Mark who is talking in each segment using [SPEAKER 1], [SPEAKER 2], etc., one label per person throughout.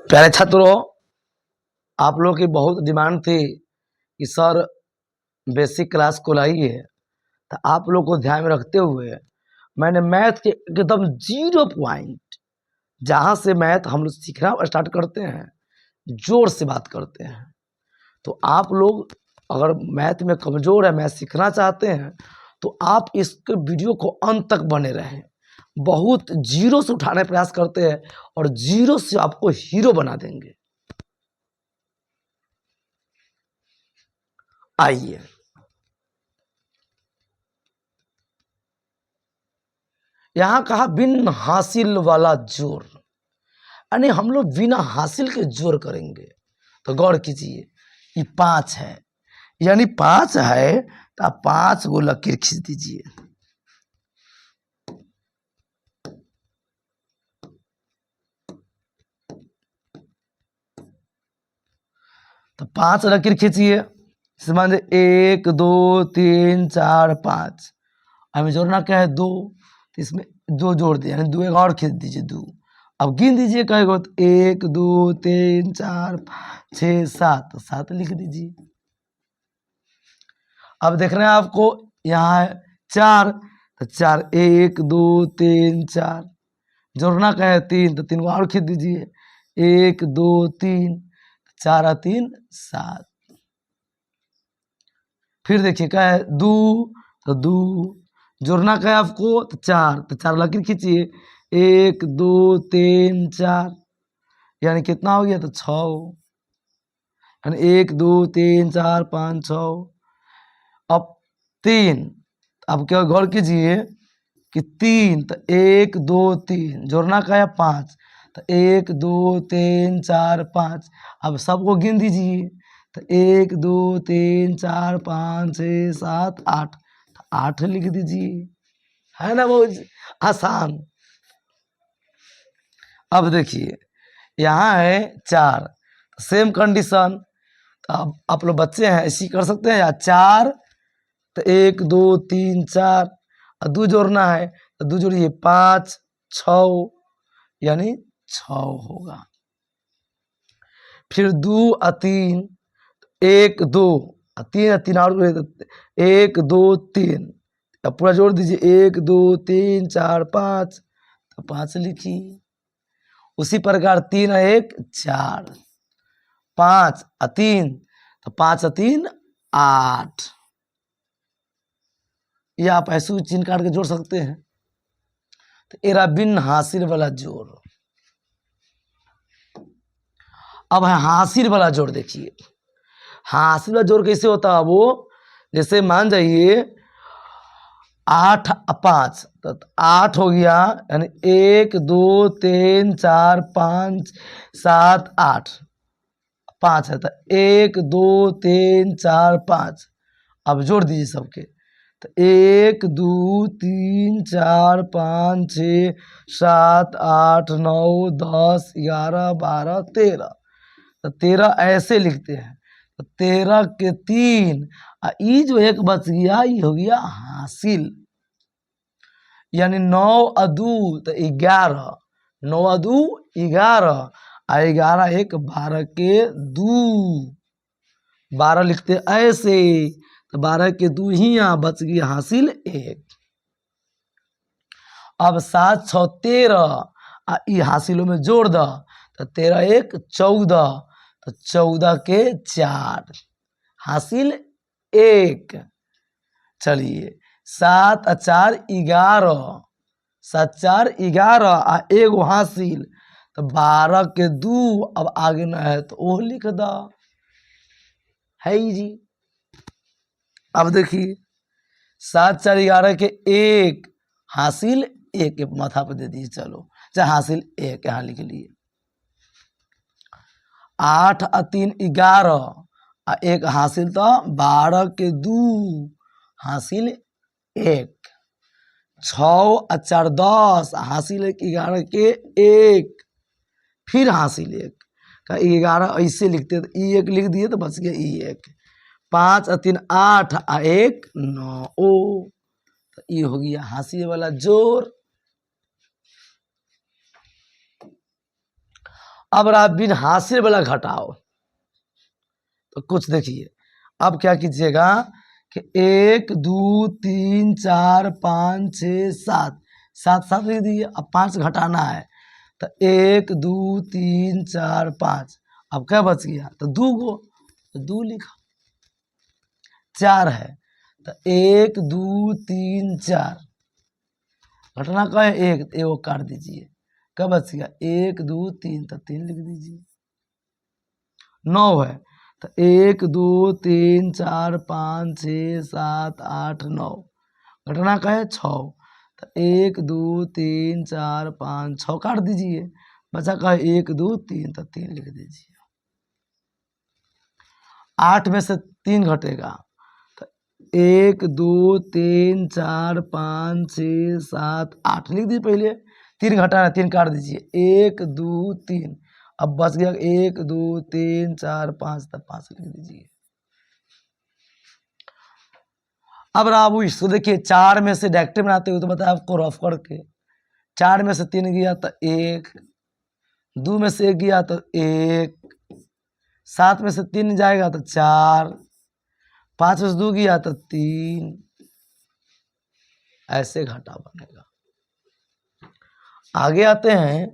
[SPEAKER 1] प्यारे छात्रों, आप लोगों की बहुत डिमांड थी कि सर बेसिक क्लास को लाइए, तो आप लोग को ध्यान में रखते हुए मैंने मैथ के एकदम 0 पॉइंट, जहाँ से मैथ हम लोग सीखना स्टार्ट करते हैं, जोर से बात करते हैं। तो आप लोग अगर मैथ में कमज़ोर है, मैथ सीखना चाहते हैं, तो आप इस वीडियो को अंत तक बने रहें। बहुत जीरो से उठाने का प्रयास करते हैं और जीरो से आपको हीरो बना देंगे। आइए, यहाँ कहा बिन हासिल वाला जोर, यानी हम लोग बिना हासिल के जोर करेंगे। तो गौर कीजिए, ये 5 है, यानी 5 है तो आप 5 गो लकीर खींच दीजिए। तो 5 लकीर खींचिए, मान 1 2 3 4 5। हमें जोड़ना क्या है 2, तो इसमें 2 जोड़ दिए, यानी 2 एक और खींच दीजिए 2। अब गिन दीजिए कहेगा, तो 1 2 3 4 5 6 7, तो 7 लिख दीजिए। अब देख रहे हैं आपको यहाँ है 4, तो 4 1 2 3 4। जोड़ना क्या है 3, तो 3 को और खींच दीजिए, 1 2 3, 4 और 3 7। फिर देखिए क्या है 2, तो 2। जोड़ना क्या है आपको, तो 4, तो 4 लकीर खींचिए, 1 2 3 4, यानी कितना हो गया, तो 6, यानी 1 2 3 4 5 6। अब 3, अब क्या गौर कीजिए कि 3, तो 1 2 3, जोड़ना का है 5, तो 1 2 3 4 5। अब सबको गिन दीजिए, तो 1 2 3 4 5 6 7 8, तो 8 लिख दीजिए। है ना बहुत आसान। अब देखिए यहाँ है 4, सेम कंडीशन। तो अब आप लोग बच्चे हैं, ऐसी कर सकते हैं, या 4 तो 1 2 3 4, और 2 जोड़ना है, तो 2 जोड़िए 5 6, यानी 6 होगा। फिर 2 और 3, 1 2 और 3 और 3 और 1 2 3, अब पूरा जोड़ दीजिए, 1 2 3 4 5, तो 5 लिखिए। उसी प्रकार 3 और 1 4, 5 और 3, तो 5 और 3 8। या आप ऐसे चिन्ह काट के जोड़ सकते हैं। तो एरा बिन हासिल वाला जोड़। अब है हासिल वाला जोड़। देखिए हासिल वाला जोड़ कैसे होता है, वो जैसे मान जाइए 8 5, तो 8 हो गया, यानी 1 2 3 4 5 7 8, 5 है, तो 1 2 3 4 5। अब जोड़ दीजिए सबके, तो 1 2 3 4 5 6 7 8 9 10 11 12 13, तो 13 ऐसे लिखते हैं। तो 13 के 3, ये जो एक बच गया ये हो गया हासिल, यानी 9 अदू तो 11, 9 अदू 11, 11 1 12 के 2, 12 लिखते ऐसे, तो 12 के 2 ही यहाँ बच गया हासिल 1। अब 7 6 13, ये हासिलों में जोड़ दो, तो 13 1 14, तो 14 के 4 हासिल 1। चलिए 7 और 4 11, 7 4 11 आ एगो हासिल, तो 12 के 2। अब आगे न है तो वो लिख दो, है जी। अब देखिए 7 4 11 के 1 हासिल 1 माथा पे दे दीजिए, चलो चाहे हासिल 1 यहाँ लिख लिए। 8 और 3 11, आ 1 हासिल, तो 12 के 2 हासिल 1। 6 और 4 10, हासिल 1 11 के 1, फिर हासिल 1 का 11 ऐसे लिखते, तो ई 1 लिख दिए तो बच गया ई 1। 5 और 3 8, और 1 9, तो ये हो गया हासिल वाला जोड़। अब रहा बिन हासिल वाला घटाओ। तो कुछ देखिए, अब क्या कीजिएगा कि 1 2 3 4 5 6 7, 7 7 लिख दिए। अब 5 घटाना है तो 1 2 3 4 5। अब क्या बच गया तो 2 गो, तो 2 लिखा। 4 है तो 1 2 3 4, घटना का है 1, एगो काट दीजिए। क्या बच गया 1 2 3, तो 3 लिख दीजिए। 9 है तो 1 2 3 4 5 6 7 8 9, घटना का है 6, तो 1 2 3 4 5 6 काट दीजिए। बचा का है 1 2 3, तो 3 लिख दीजिए। 8 में से 3 घटेगा तो 1 2 3 4 5 6 7 8 लिख दीजिए। पहले 3 घटाना, 3 काट दीजिए। 1 2 3, अब बच गया 1 2 3 4 5, तब 5 लिख दीजिए। अब राबू इसको देखिए, 4 में से डायरेक्ट बनाते हुए तो बताया आपको रफ करके। 4 में से 3 गया तो 1, 2 में से 1 गया तो 1, 7 में से 3 जाएगा तो 4, 5 में से 2 गया तो 3, ऐसे घटा बनेगा। आगे आते हैं,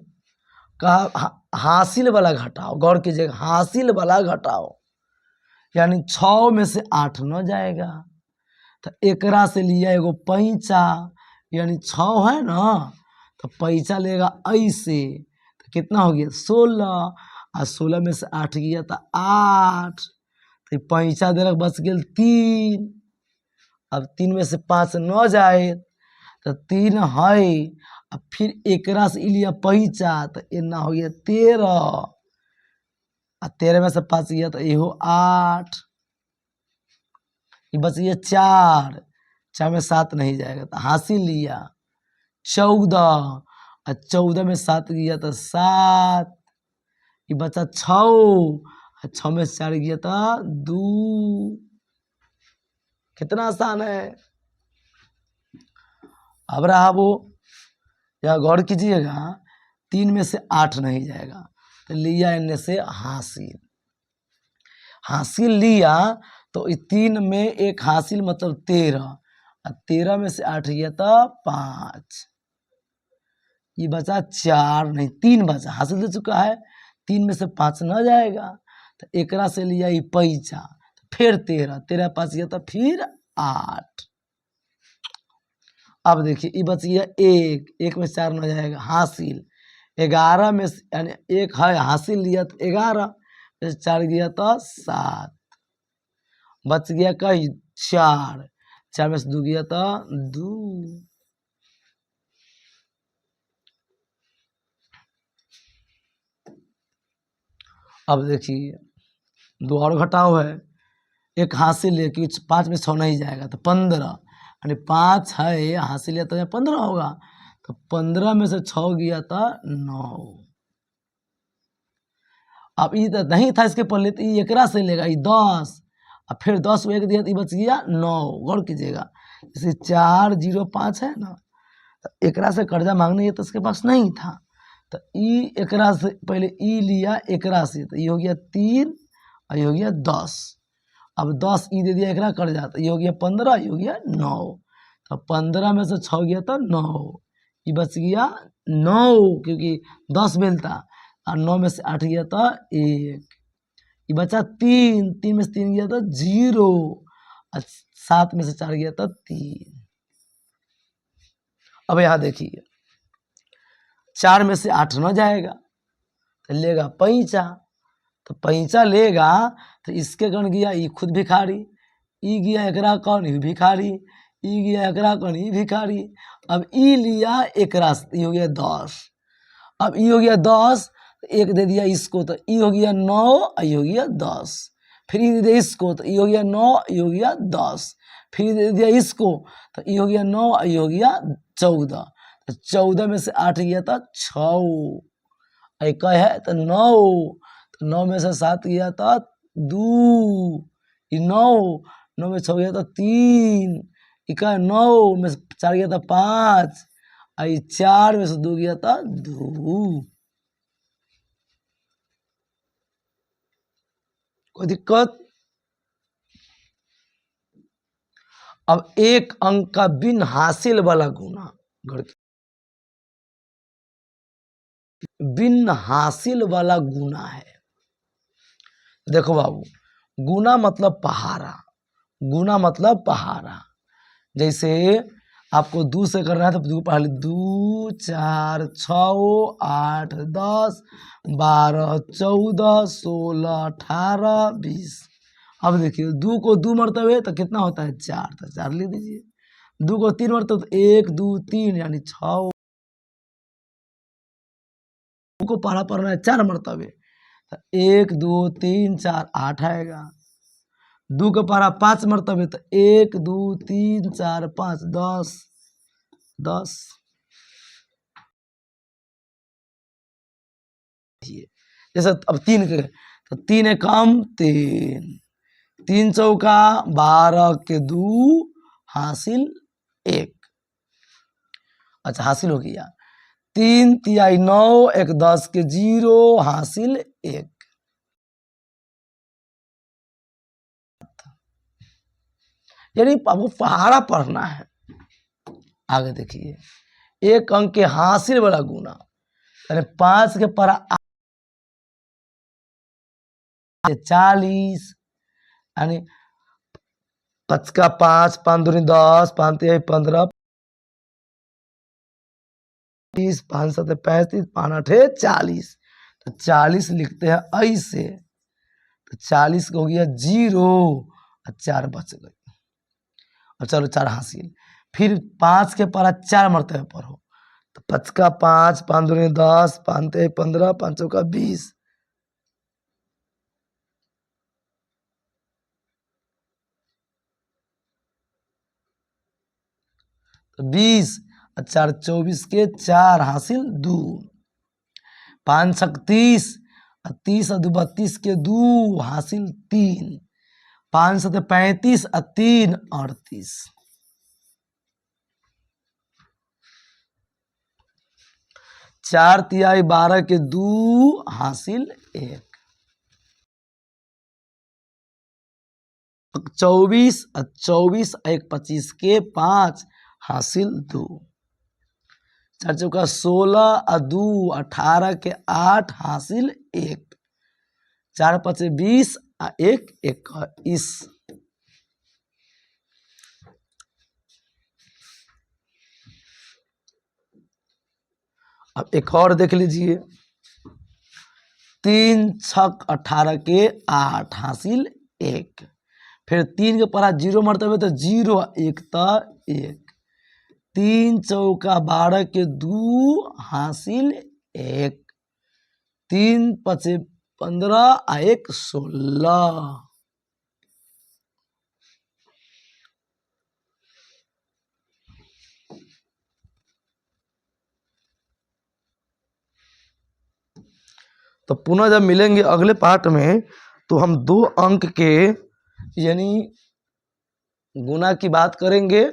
[SPEAKER 1] कहा हासिल वाला घटाओ। गौर कीजिएगा, हासिल वाला घटाओ, यानी 6 में से 8 न जाएगा तो एकरा से लिया एगो पैंचा, यानी 6 है ना, तो पैंचा लेगा ऐसे, तो कितना हो गया 16, और 16 में से 8 गया तो 8, तो पैंचा देलक, बच गया 3। अब 3 में से 5 न जाए तो 3 है, अब फिर एकरा से लिया पैंचा, तो एना हो गया 13, और 13 में से 5 गया तो एहो 8, ये बच गया 4, 4 में 7 नहीं जाएगा तो हासिल लिया 14, और 14 में 7 गया तो 7, ये बचा 6, और 6 में 4 गया तो 2। कितना आसान है। अब रहा वो, या गौर कीजिएगा, 3 में से 8 नहीं जाएगा तो लिया इनमें से हासिल। हासिल लिया तो 3 में एक हासिल मतलब 13, और 13 में से 8 गया तो 5, ये बचा 4 नहीं 3 बचा, हासिल दे चुका है। 3 में से 5 न जाएगा तो एकरा से लिया ये पैंचा, फिर 13, 13 5 गया तो फिर 8। अब देखिए ये बच गया 1, 1 में 4 न जाएगा, हासिल 11 में से, यानी 1 है हासिल लिया तो 11 में से 4 गया तो 7, बच गया कहीं 4, 4 में से 2 गया तो 2। अब देखिए 2 और घटाव है, एक हासिल है कि 5 में 6 नहीं जाएगा तो 15, यानी 5 है हासिल लिया तो 15 होगा, तो 15 में से 6 गया तो 9। अब ये तो नहीं था इसके पहले, तो ये एकरा से लेगा ये 10, और फिर 10 में 1 दिया तो ये बच गया 9। गौर कीजिएगा, जैसे 4 0 5 है ना, तो एकरा से कर्जा मांगने तो इसके पास नहीं था, तो ई एकरा से पहले ई लिया एकरा से, तो ये हो गया 3, और ये हो गया 10। अब 10 ई दे दिया एकरा कर्जा, तो ये हो गया 15, ये हो गया 9, तो 15 में से 6 गया तो 9, ये बच गया 9, क्योंकि 10 मिलता, और 9 में से 8 गया तो 1, ये बचा 3, 3 में से 3 गया तो 0, और 7 में से 4 गया तो 3। अब यहाँ देखिए 4 में से 8 न जाएगा तो लेगा पैंचा, तो पैंचा लेगा तो इसके कौन गया ये खुद भिखारी, ई गया एकरा कौन ये भिखारी, ई गया एकरा कौन ये भिखारी। अब ई लिया एकरा से, ये हो गया 10, अब ई हो गया 10, एक दे दिया इसको तो ई हो गया 9, ये हो गया 10, फिर ई दे दिया इसको तो ई हो गया 9, ये हो गया 10, फिर दे दिया इसको तो ई हो गया 9, ये हो गया 14, तो 14 में से 8 गया था 6, एक है तो 9, तो 9 में से 7 गया था 2, ये 9, 9 में 6 गया था 3, इका 9 में से 4 गया था 5, और 4 में से 2 गया था 2। कोई दिक्कत? अब एक अंक का बिन हासिल वाला गुना, बिन हासिल वाला गुना है। देखो बाबू, गुना मतलब पहाड़ा, गुना मतलब पहाड़ा। जैसे आपको 2 से करना है तो 2 पढ़ा ली, 2 4 6 8 10 12 14 16 18 20। अब देखिए 2 को 2 मरतबे तो कितना होता है 4, तो 4 लिख दीजिए। 2 को 3 मरतबे तो 1 2 3 यानी 6 को पढ़ा पढ़ना है 4 मरतबे, तो 1 2 3 4 8 आएगा। 2 का पढ़ा 5 मरतबे तो 1 2 3 4 5 10 10। जैसे अब 3 के तो 3 एकम 3, 3 चौका 12 के 2 हासिल 1। अच्छा हासिल हो गया। 3 तिहाई 9 1 10 के 0 हासिल 1। यानी आपको पहाड़ा पढ़ना है। आगे देखिए, एक अंक के हासिल वाला गुना, यानी 5 के पढ़ा 40, यानी 5 का 5 5 दूनी 10 5 तिहाई 15 30 5 7 35 5 8 40। तो 40 लिखते हैं ऐसे, तो 40 हो गया 0 और 4 बच गए। और चलो 4 हासिल। फिर 5 के पढ़ा 4 मरतबे पढ़ो, तो 5 का 5 5 दूनी 10 5 तिहाई 15 5 चौका 20। तो 20 और 4 24 के 4 हासिल 2। 5 छक 30 और 30 और 2 32 के 2 हासिल 3। 5 सत 35 और 3 38। 4 तिहाई 12 के 2 हासिल 1। 24 और 24 1 25 के 5 हासिल 2। 4 चौका 16 और 2 18 के 8 हासिल 1। 4 5 20 और 1 21। अब एक और देख लीजिए, 3 छक 18 के 8 हासिल 1। फिर 3 के पढ़ा 0 मरतबे तो 0 1 तो 1। 3 चौका 12 के 2 हासिल 1। 3 5 15 और 1 16। तो पुनः जब मिलेंगे अगले पार्ट में, तो हम 2 अंक के यानी गुना की बात करेंगे।